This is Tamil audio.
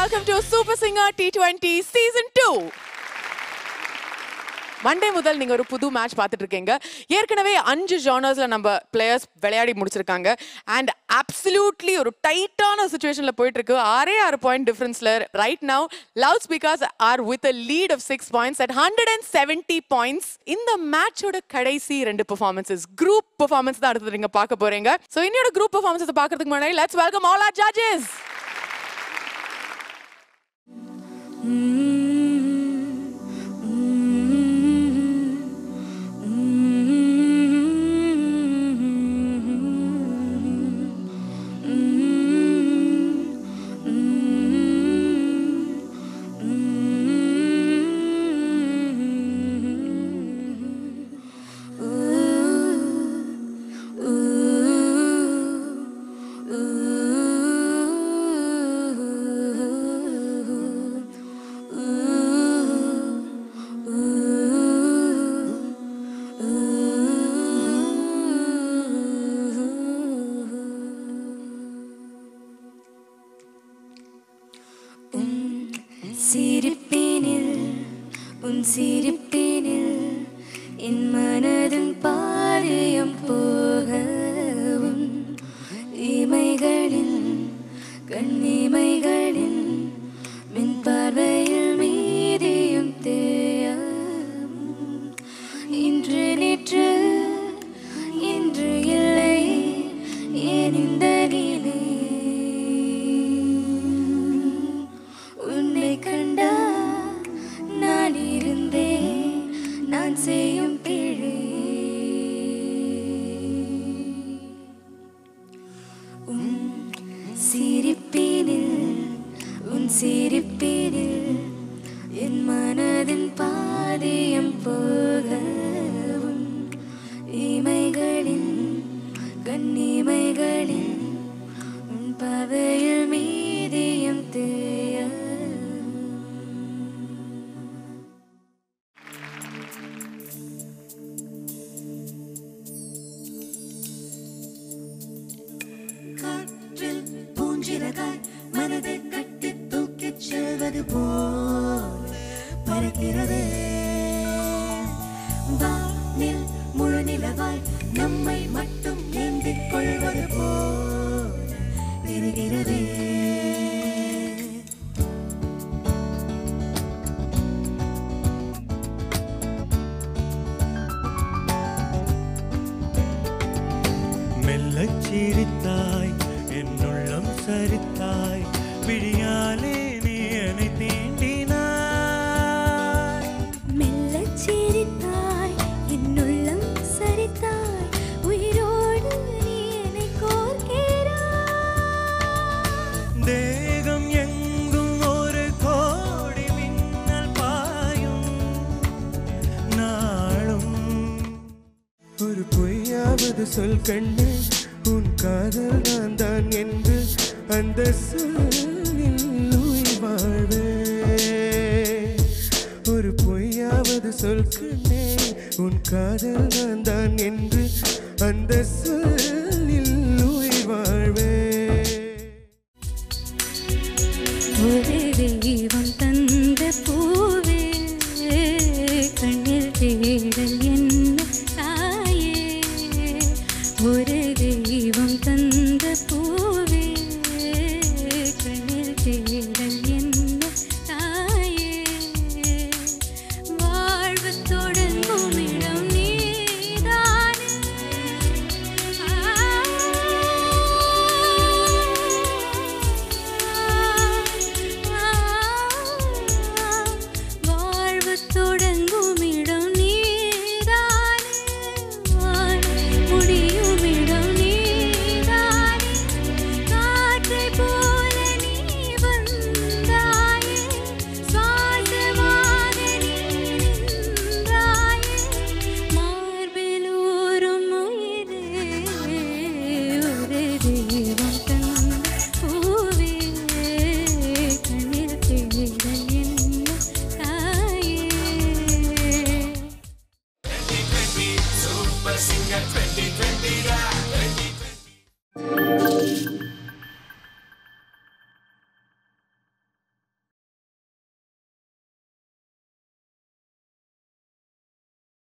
welcome to Super Singer T20 Season 2. Monday முதல் நீங்க ஒரு புது மேட்ச் பார்த்துட்டு இருக்கீங்க. ஏற்கனவே 5 ஜானர்ஸ்ல நம்ம பிளேயர்ஸ் விளையாடி முடிச்சிருக்காங்க. அண்ட் அப்சல்யூட்லி ஒரு டைட்டான சிச்சுவேஷன்ல போயிட்டு இருக்கு. 6 பாயிண்ட் டிஃபரன்ஸ்ல right now loud speakers are with a lead of 6 points at 170 points. இந்த மேட்சோட கடைசி 2 பெர்ஃபார்மன்சஸ் குரூப் பெர்ஃபார்மன்ஸ் தான் அடுத்து நீங்க பார்க்க போறீங்க. சோ இன்னையோட குரூப் பெர்ஃபார்மன்ஸை பார்க்கிறதுக்கு முன்னாடி let's welcome all our judges. சிரிப்பினில் என் மனதின் பாரியம் போகவும் இமைகளின் கண்ணிமைகளின் மின் பார்வையில் மீதியும் தேயும் இன்று நேற்று இன்று இல்லை ஏன் இந்த நிலை உன்னை கண்டா நான் இருந்தேன் நான் செய்யும் பிழை உன் சிரிப்பினில் என் மனதின் பாதியம் போகவும் இமைகளின் கண்ணிமைகளின் உன் பாவையில் மீதியம் தேய மனதை கட்டி தூக்கிச் செல்வது போல் பறக்கிறதே வானில் முழு நிலவாய் நம்மை மட்டும் ஏந்திக் கொள்வது போல் தெரிகிறதே மெல்லச் சிரித்தாய் என்னுள்ளம் சரித்தாய் விழியாலே நீ என்னை தீண்டினாய் மெல்லச் சிரித்தாய் என்னுள்ளம் சரித்தாய் உயிரோடு நீ என்னை கோர்க்கிறாய் தேகம் எங்கும் ஒரு கோடி மின்னல் பாயும் நாளும் ஒரு பொய்யாவது சொல் கண்ணே உன் காதல் நான் தான் என்று அந்த சொல்லில் உயிர் வாழ்வே ஒரு பொய்யாவது சொல் கண்ணே உன் காதல் நான் தான் என்று அந்த சொல்லில் உயிர் வாழ்வே ஒரு தெய்வம் தந்த பூவே கண்ணில் தேடல் என்ன தாயே ஒரு தெய்வம் தந்த பூவே கண்ணில் தேடல் என்ன தாயே வாழ்வு தொடங்கும் இடம் நீதானே வாழ்வு தொடங்கும் இடம் நீதானே முடியும் இடம் நீதானே காற்றை போல நீ வந்தாயே சுவாசமாக நீ நின்றாயே மார்பில் ஊறும் உயிரே ஒரு தெய்வம் தந்த பூவே கண்ணில் தேடல் என்ன தாயே Super Singer 2020